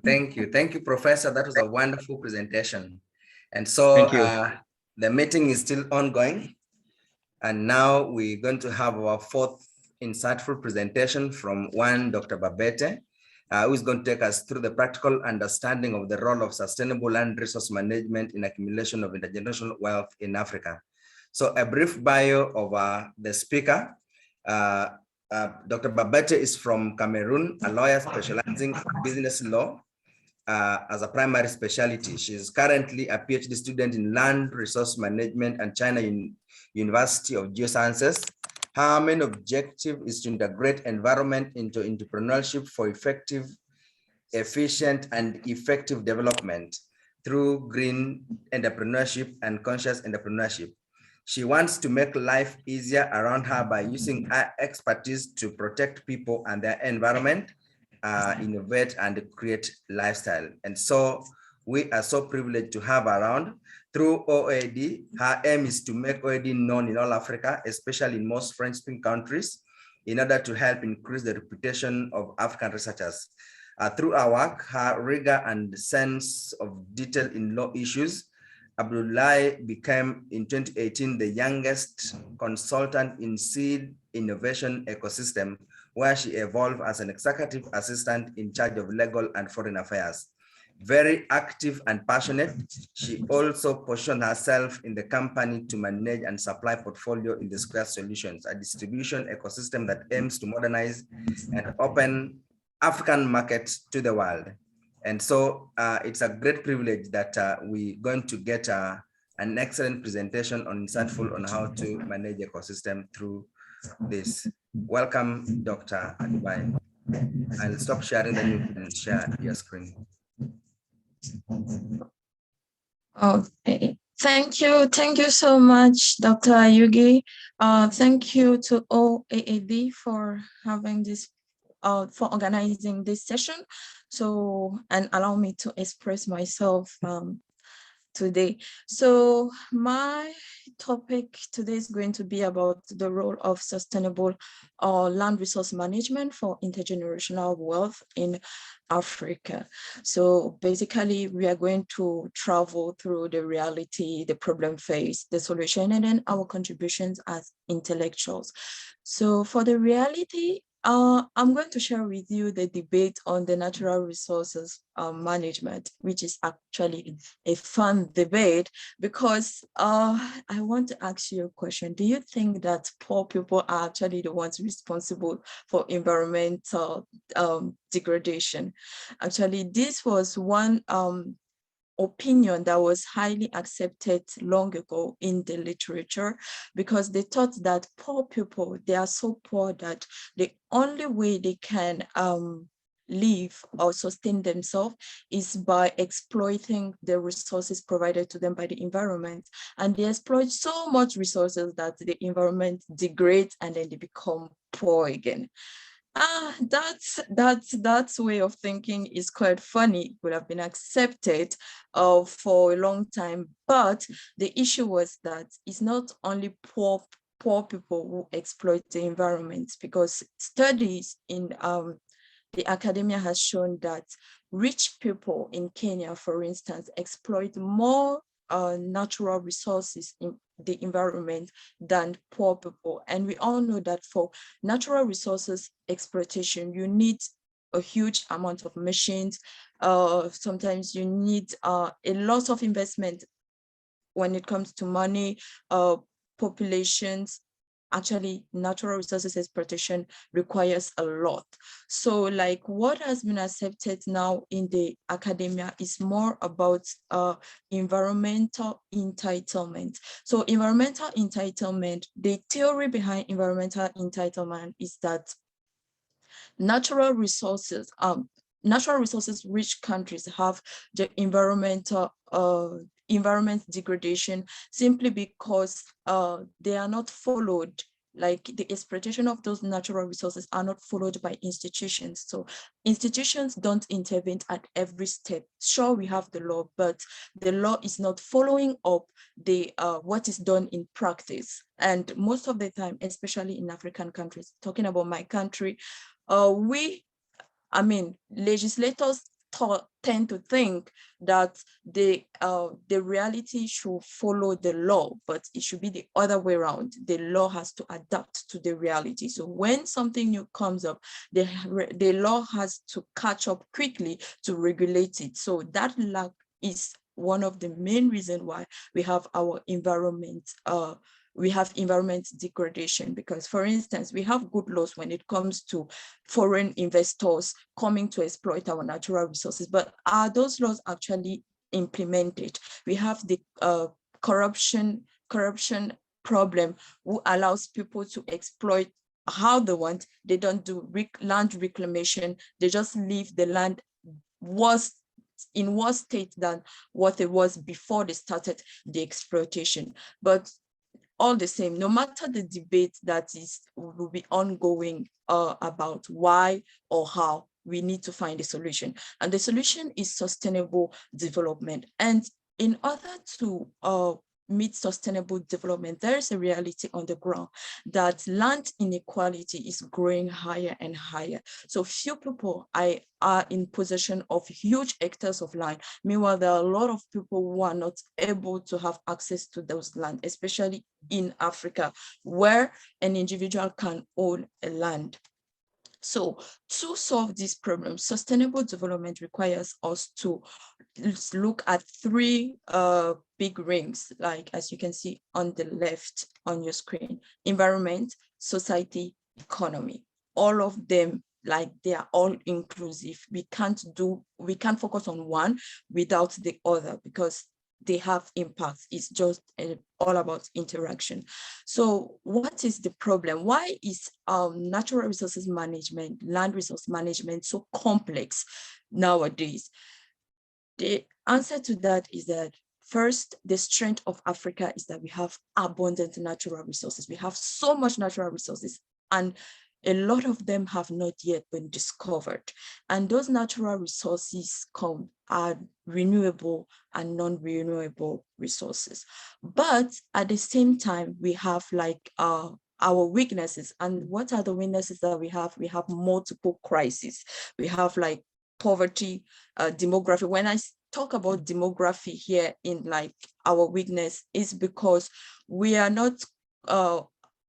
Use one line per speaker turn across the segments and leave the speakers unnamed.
Thank you, Professor. That was a wonderful presentation. And so
Thank you.
The meeting is still ongoing. And now we're going to have our fourth insightful presentation from Dr. Babette, who is going to take us through the practical understanding of the role of sustainable land resource management in accumulation of intergenerational wealth in Africa. So a brief bio of the speaker. Dr. Babette is from Cameroon, a lawyer specializing in business law as a primary specialty. She is currently a PhD student in land resource management at China University of Geosciences. Her main objective is to integrate environment into entrepreneurship for effective, efficient, and effective development through green entrepreneurship and conscious entrepreneurship. She wants to make life easier around her by using her expertise to protect people and their environment, innovate and create lifestyle. And so we are so privileged to have her around. Through OAAD, her aim is to make OAAD known in all Africa, especially in most French-speaking countries, in order to help increase the reputation of African researchers. Through our work, her rigor and sense of detail in law issues, Abdoulaye became in 2018 the youngest consultant in seed innovation ecosystem, where she evolved as an executive assistant in charge of legal and foreign affairs. Very active and passionate, she also positioned herself in the company to manage and supply portfolio in the Square Solutions, a distribution ecosystem that aims to modernize and open African markets to the world. And so it's a great privilege that we're going to get an excellent presentation on insightful on how to manage ecosystem through this. Welcome, Dr. Abdoulaye. I'll stop sharing, then you can share your screen.
Okay, thank you so much, Dr. Ayugi. Thank you to OAAD for having this, for organizing this session. So, and allow me to express myself today. So my topic today is going to be about the role of sustainable land resource management for intergenerational wealth in Africa. So basically, we are going to travel through the reality, the problem faced, the solution, and then our contributions as intellectuals. So for the reality, I'm going to share with you the debate on the natural resources management, which is actually a fun debate because I want to ask you a question. Do you think that poor people are actually the ones responsible for environmental degradation? Actually, this was one opinion that was highly accepted long ago in the literature, because they thought that poor people, they are so poor that the only way they can live or sustain themselves is by exploiting the resources provided to them by the environment. And they exploit so much resources that the environment degrades and then they become poor again. That way of thinking is quite funny, would have been accepted for a long time. But the issue was that it's not only poor people who exploit the environment, because studies in the academia has shown that rich people in Kenya, for instance, exploit more natural resources in the environment than poor people. And we all know that for natural resources exploitation, you need a huge amount of machines. Sometimes you need a lot of investment when it comes to money, populations. Actually, natural resources exploitation requires a lot. So like what has been accepted now in the academia is more about environmental entitlement. So environmental entitlement, the theory behind environmental entitlement is that natural resources rich countries have the environment degradation simply because they are not followed, like the exploitation of those natural resources are not followed by institutions. So institutions don't intervene at every step. Sure, we have the law, but the law is not following up the what is done in practice. And most of the time, especially in African countries, talking about my country, legislators tend to think that the reality should follow the law, but it should be the other way around. The law has to adapt to the reality. So when something new comes up, the law has to catch up quickly to regulate it. So that lack is one of the main reasons why we have our environment we have environment degradation, because, for instance, we have good laws when it comes to foreign investors coming to exploit our natural resources, but are those laws actually implemented? We have the corruption problem, who allows people to exploit how they want. They don't do land reclamation. They just leave the land in worse state than what it was before they started the exploitation. But all the same, no matter the debate that will be ongoing about why or how, we need to find a solution. And the solution is sustainable development. And in order to meet sustainable development, there is a reality on the ground that land inequality is growing higher and higher. So few people are in possession of huge hectares of land. Meanwhile, there are a lot of people who are not able to have access to those land, especially in Africa, where an individual can own a land. So to solve this problem, sustainable development requires us to look at three big rings, like as you can see on the left on your screen: environment, society, economy. All of them, like, they are all inclusive. We can't focus on one without the other, because they have impacts. It's just all about interaction. So what is the problem? Why is natural resources management, land resource management, so complex nowadays? The answer to that is that, first, the strength of Africa is that we have abundant natural resources. We have so much natural resources, and a lot of them have not yet been discovered. And those natural resources are renewable and non-renewable resources. But at the same time, we have like our weaknesses. And what are the weaknesses that we have? We have multiple crises. We have like poverty, demography. When I talk about demography here in like our weakness, is because we are not,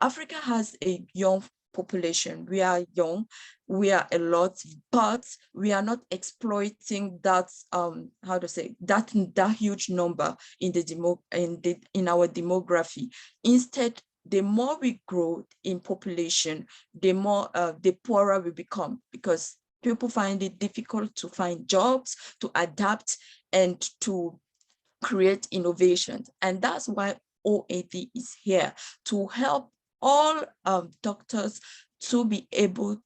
Africa has a young population. We are young, we are a lot, but we are not exploiting that that huge number in our demography. Instead, the more we grow in population, the poorer we become, because people find it difficult to find jobs, to adapt, and to create innovations. And that's why OAAD is here, to help all doctors to be able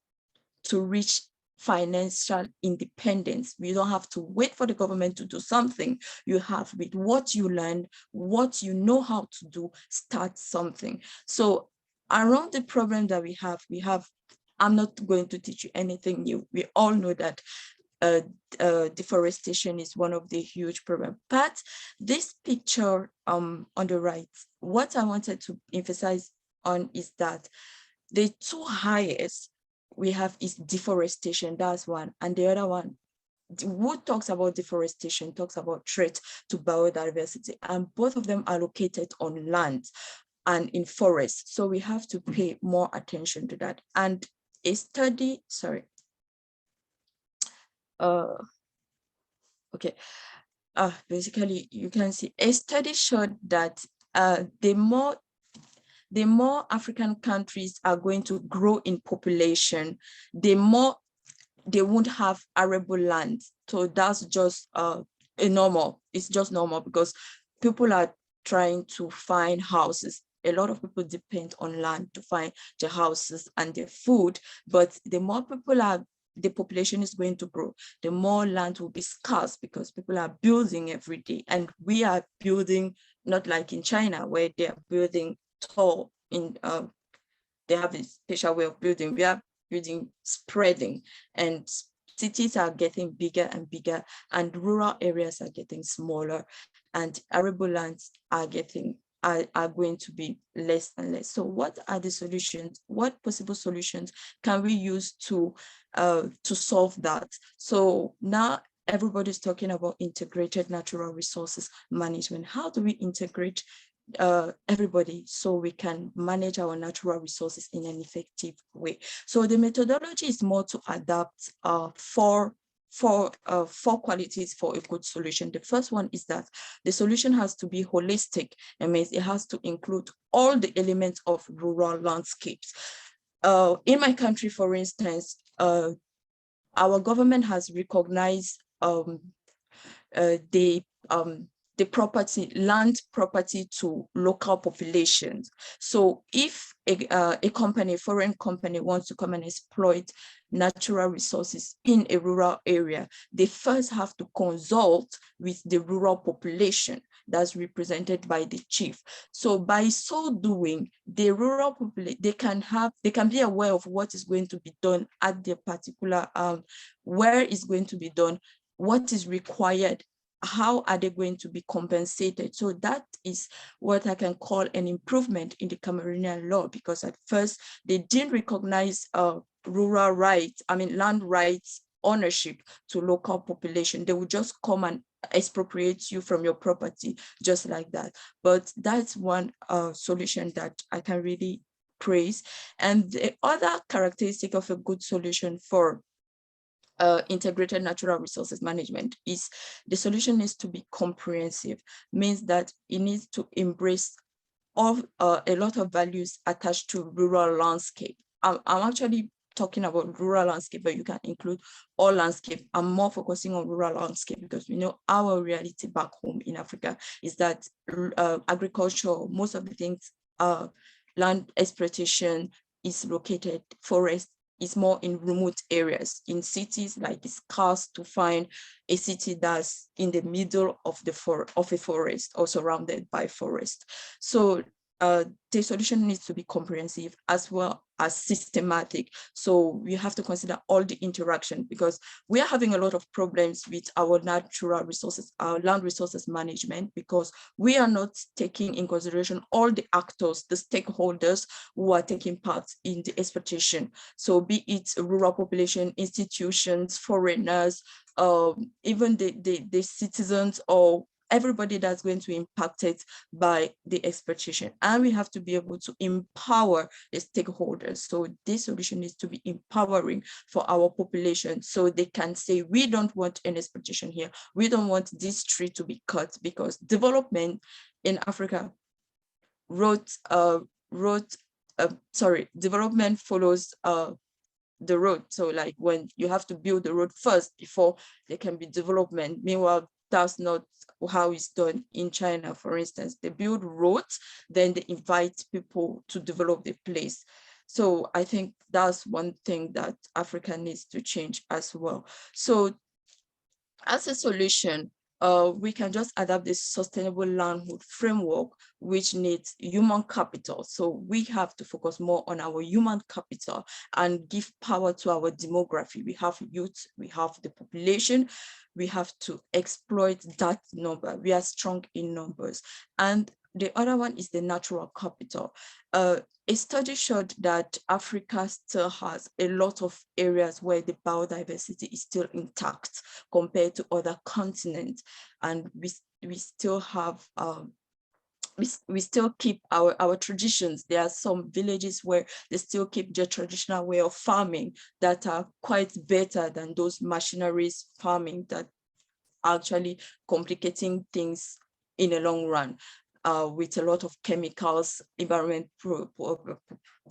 to reach financial independence. We don't have to wait for the government to do something. You have, with what you learn, what you know how to do, start something. So around the problem that we have, I'm not going to teach you anything new. We all know that deforestation is one of the huge problems. But this picture on the right, what I wanted to emphasize on is that the two highest we have is deforestation, that's one, and the other one, who talks about deforestation, talks about threat to biodiversity, and both of them are located on land and in forests. So we have to pay more attention to that. And a study, basically you can see a study showed that the more African countries are going to grow in population, the more they won't have arable land. So that's just normal. It's just normal, because people are trying to find houses. A lot of people depend on land to find their houses and their food. But the more the population is going to grow, the more land will be scarce, because people are building every day. And we are building, not like in China, where they are building tall, they have a special way of building. We are building spreading, and cities are getting bigger and bigger, and rural areas are getting smaller, and arable lands are going to be less and less. So what are the solutions? What possible solutions can we use to solve that? So now everybody's talking about integrated natural resources management. How do we integrate everybody so we can manage our natural resources in an effective way? So the methodology is more to adapt four qualities for a good solution. The first one is that the solution has to be holistic. It means it has to include all the elements of rural landscapes. In my country, for instance, our government has recognized the land property to local populations. So if a company, foreign company wants to come and exploit natural resources in a rural area, they first have to consult with the rural population that's represented by the chief. So by so doing, the rural population, they can be aware of what is going to be done at their particular, where it's going to be done, what is required, how are they going to be compensated? So that is what I can call an improvement in the Cameroonian law, because at first they didn't recognize rural rights, land rights ownership to local population. They would just come and expropriate you from your property just like that. But that's one solution that I can really praise. And the other characteristic of a good solution for integrated natural resources management is the solution needs to be comprehensive, means that it needs to embrace a lot of values attached to rural landscape. I'm actually talking about rural landscape, but you can include all landscape. I'm more focusing on rural landscape because we know our reality back home in Africa is that agriculture, most of the things, land exploitation is located, forest is more in remote areas. In cities, like it's scarce to find a city that's in the middle of a forest or surrounded by forest. So the solution needs to be comprehensive as well as systematic. So we have to consider all the interaction, because we are having a lot of problems with our natural resources, our land resources management, because we are not taking in consideration all the actors, the stakeholders who are taking part in the exploitation. So be it rural population, institutions, foreigners, even the citizens, or everybody that's going to be impacted by the exploitation. And we have to be able to empower the stakeholders. So this solution needs to be empowering for our population, so they can say, we don't want an exploitation here. We don't want this tree to be cut, because development in Africa development follows the road. So like when you have to build the road first before there can be development. Meanwhile, that's not how it's done in China, for instance. They build roads, then they invite people to develop the place. So I think that's one thing that Africa needs to change as well. So as a solution, we can just adapt this sustainable landhood framework, which needs human capital. So we have to focus more on our human capital and give power to our demography. We have youth, we have the population, we have to exploit that number. We are strong in numbers. And the other one is the natural capital. A study showed that Africa still has a lot of areas where the biodiversity is still intact compared to other continents. And we still have, we still keep our traditions. There are some villages where they still keep their traditional way of farming that are quite better than those machineries farming that are actually complicating things in a long run. With a lot of chemicals, environment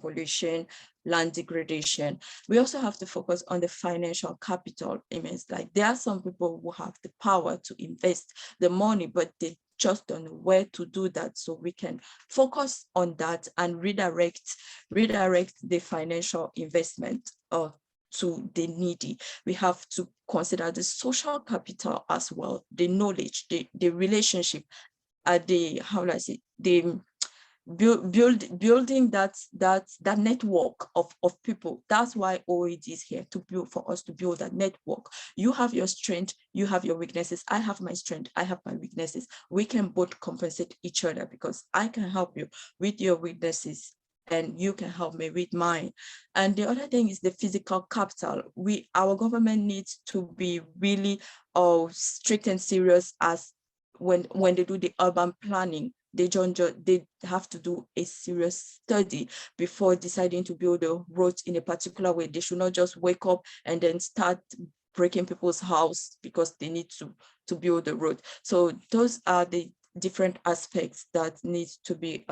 pollution, land degradation. We also have to focus on the financial capital. It means like there are some people who have the power to invest the money, but they just don't know where to do that. So we can focus on that and redirect the financial investment to the needy. We have to consider the social capital as well, the knowledge, the relationship, building that network of people. That's why OAAD is here, for us to build that network. You have your strength, you have your weaknesses. I have my strength, I have my weaknesses. We can both compensate each other, because I can help you with your weaknesses and you can help me with mine. And the other thing is the physical capital. Our government needs to be really strict and serious as when they do the urban planning. They have to do a serious study before deciding to build a road in a particular way. They should not just wake up and then start breaking people's house because they need to build the road. So those are the different aspects that need to be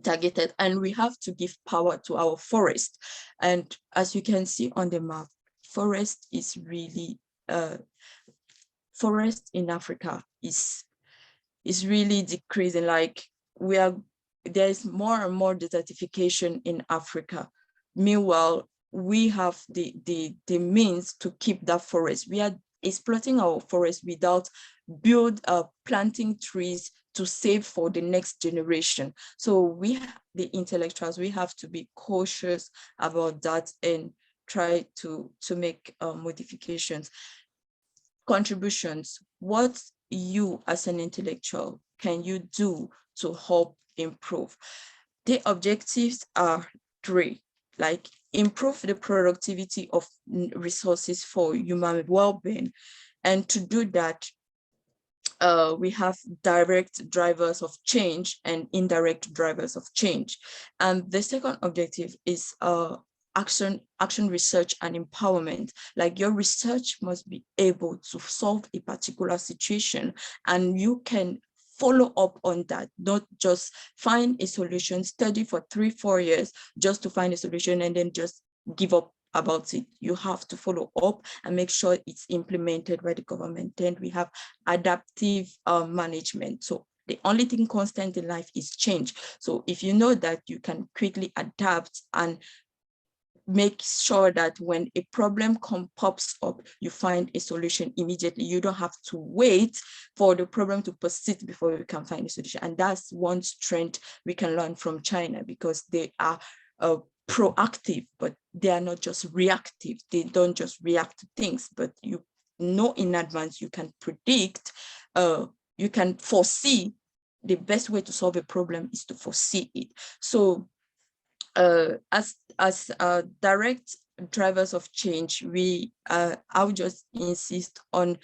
targeted, and we have to give power to our forest. And as you can see on the map, forest is really forest in Africa is really decreasing. Like there is more and more desertification in Africa. Meanwhile, we have the means to keep that forest. We are exploiting our forest without planting trees to save for the next generation. So the intellectuals, we have to be cautious about that and try to make modifications. Contributions. What you as an intellectual can you do to help improve? The objectives are 3, like improve the productivity of resources for human well-being. And to do that, we have direct drivers of change and indirect drivers of change. And the second objective is action, research, and empowerment. Like your research must be able to solve a particular situation, and you can follow up on that, not just find a solution, study for 3-4 years just to find a solution and then just give up about it. You have to follow up and make sure it's implemented by the government. Then we have adaptive management. So the only thing constant in life is change. So if you know that you can quickly adapt and make sure that when a problem pops up, you find a solution immediately. You don't have to wait for the problem to persist before you can find a solution. And that's one strength we can learn from China, because they are proactive, but they are not just reactive. They don't just react to things, but you know in advance, you can predict, you can foresee. The best way to solve a problem is to foresee it. So as direct drivers of change, I would just insist on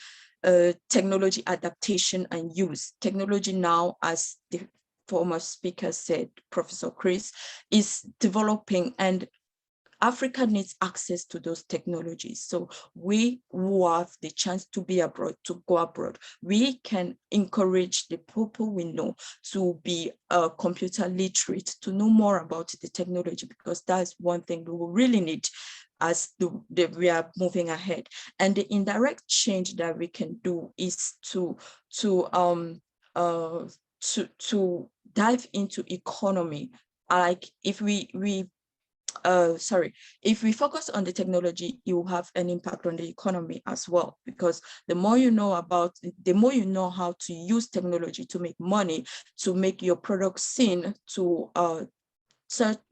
technology adaptation and use. Technology now, as the former speaker said, Professor Chris, is developing, and Africa needs access to those technologies. So we who have the chance to be abroad, to go abroad, we can encourage the people we know to be computer literate, to know more about the technology, because that's one thing we will really need as we are moving ahead. And the indirect change that we can do is to dive into economy. Like if if we focus on the technology, it will have an impact on the economy as well, because the more you know how to use technology to make money, to make your product seen, to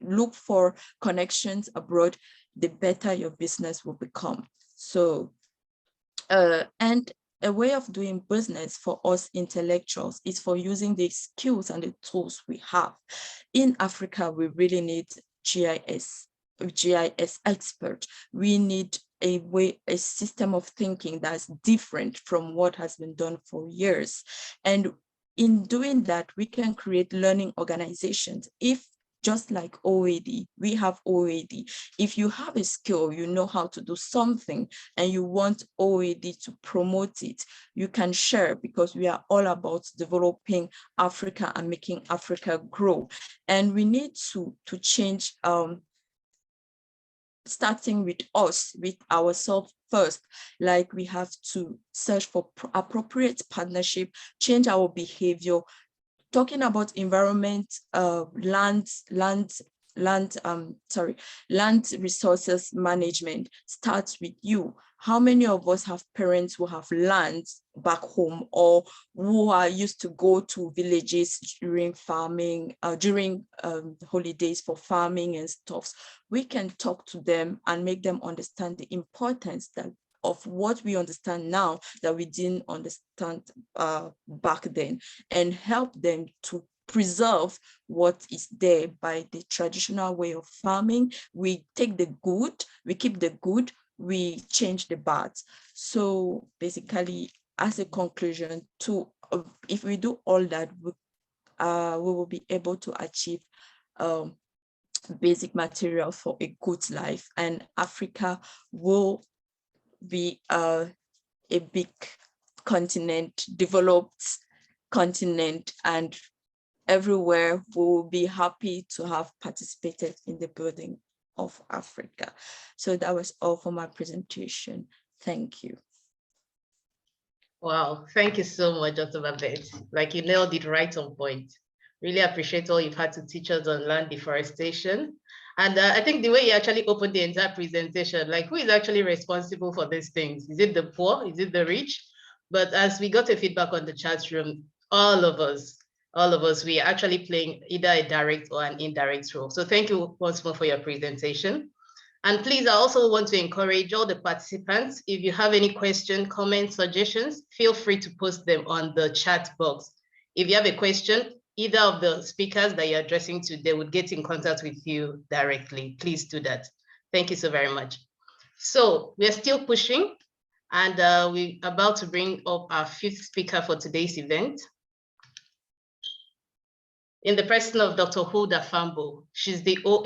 look for connections abroad, the better your business will become. So, and a way of doing business for us intellectuals is for using the skills and the tools we have. In Africa, we really need GIS expert. We need a system of thinking that's different from what has been done for years. And in doing that, we can create learning organizations. Just like OAAD, we have OAAD. If you have a skill, you know how to do something, and you want OAAD to promote it, you can share, because we are all about developing Africa and making Africa grow. And we need to change, starting with us, with ourselves first. Like we have to search for appropriate partnership, change our behavior. Talking about environment, land resources management starts with you. How many of us have parents who have land back home, or who are used to go to villages during farming, during holidays for farming and stuff? We can talk to them and make them understand the importance of what we understand now that we didn't understand back then, and help them to preserve what is there by the traditional way of farming. We take the good, we keep the good, we change the bad. So basically, as a conclusion, if we do all that, we will be able to achieve basic material for a good life, and Africa will be a big continent, developed continent, and everywhere we will be happy to have participated in the building of Africa. So that was all for my presentation. Thank you.
Wow, thank you so much, Dr. Babette. Like, you nailed it right on point. Really appreciate all you've had to teach us on land deforestation. And I think the way you actually opened the entire presentation, like, who is actually responsible for these things? Is it the poor? Is it the rich? But as we got a feedback on the chat room, all of us, we are actually playing either a direct or an indirect role. So thank you once more for your presentation. And please, I also want to encourage all the participants, if you have any questions, comments, suggestions, feel free to post them on the chat box. If you have a question, either of the speakers that you're addressing to, they would get in contact with you directly. Please do that. Thank you so very much. So we're still pushing, and we're about to bring up our 5th speaker for today's event. In the person of Dr. Hulda Fambo. She's the OAAD